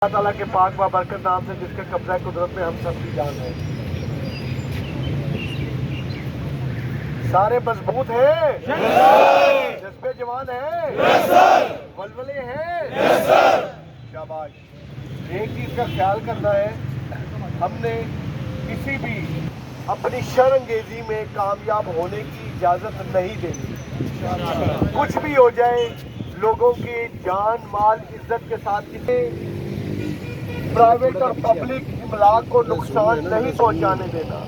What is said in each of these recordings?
اللہ تعالیٰ کے پاک بابرکت نام سے جس کے قبضہ قدرت میں ہم سب کی جان ہے. سارے مضبوط ہیں, جذبے جوان ہیں, ولولے ہیں. شاباش. ایک چیز کا خیال کرنا ہے, ہم نے کسی بھی اپنی شر انگیزی میں کامیاب ہونے کی اجازت نہیں دینی. کچھ بھی ہو جائے, لوگوں کی جان مال عزت کے ساتھ کسی پرائیویٹ اور پبلک املاک کو نقصان نہیں پہنچانے دینا.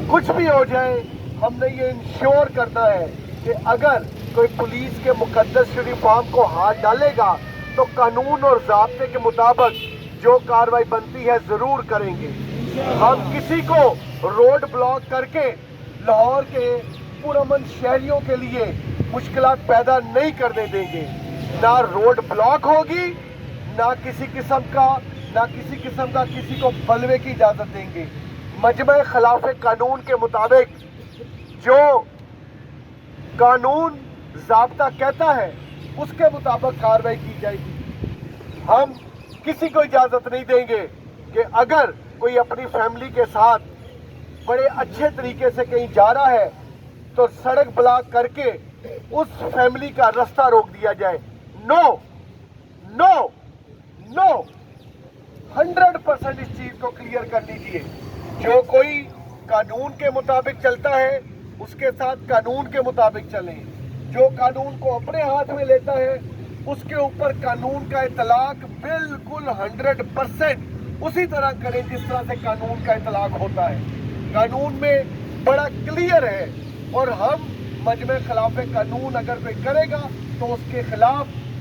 کچھ بھی ہو جائے, ہم نے یہ انشور کرنا ہے کہ اگر کوئی پولیس کے مقدس یونیفارم کو ہاتھ ڈالے گا تو قانون اور ضابطے کے مطابق جو کارروائی بنتی ہے ضرور کریں گے. ہم کسی کو روڈ بلاک کر کے لاہور کے پرامن شہریوں کے لیے مشکلات پیدا نہیں کرنے دیں گے. نہ روڈ بلاک ہوگی, نہ کسی قسم کا کسی کو بلوے کی اجازت دیں گے. مجمع خلاف قانون کے مطابق جو قانون ضابطہ کہتا ہے اس کے مطابق کارروائی کی جائے گی. ہم کسی کو اجازت نہیں دیں گے کہ اگر کوئی اپنی فیملی کے ساتھ بڑے اچھے طریقے سے کہیں جا رہا ہے تو سڑک بلاک کر کے اس فیملی کا راستہ روک دیا جائے. نو نو نو 100% اس چیز کو کلیئر کر دیجئے. جو کوئی قانون کے مطابق چلتا ہے اس کے ساتھ قانون کے مطابق چلیں. جو قانون کو اپنے ہاتھ میں لیتا ہے اس کے اوپر قانون کا اطلاق بالکل 100% اسی طرح کریں جس طرح سے قانون کا اطلاق ہوتا ہے. قانون میں بڑا کلیئر ہے, اور ہم مجمع خلاف قانون اگر کوئی کرے گا تو اس کے خلاف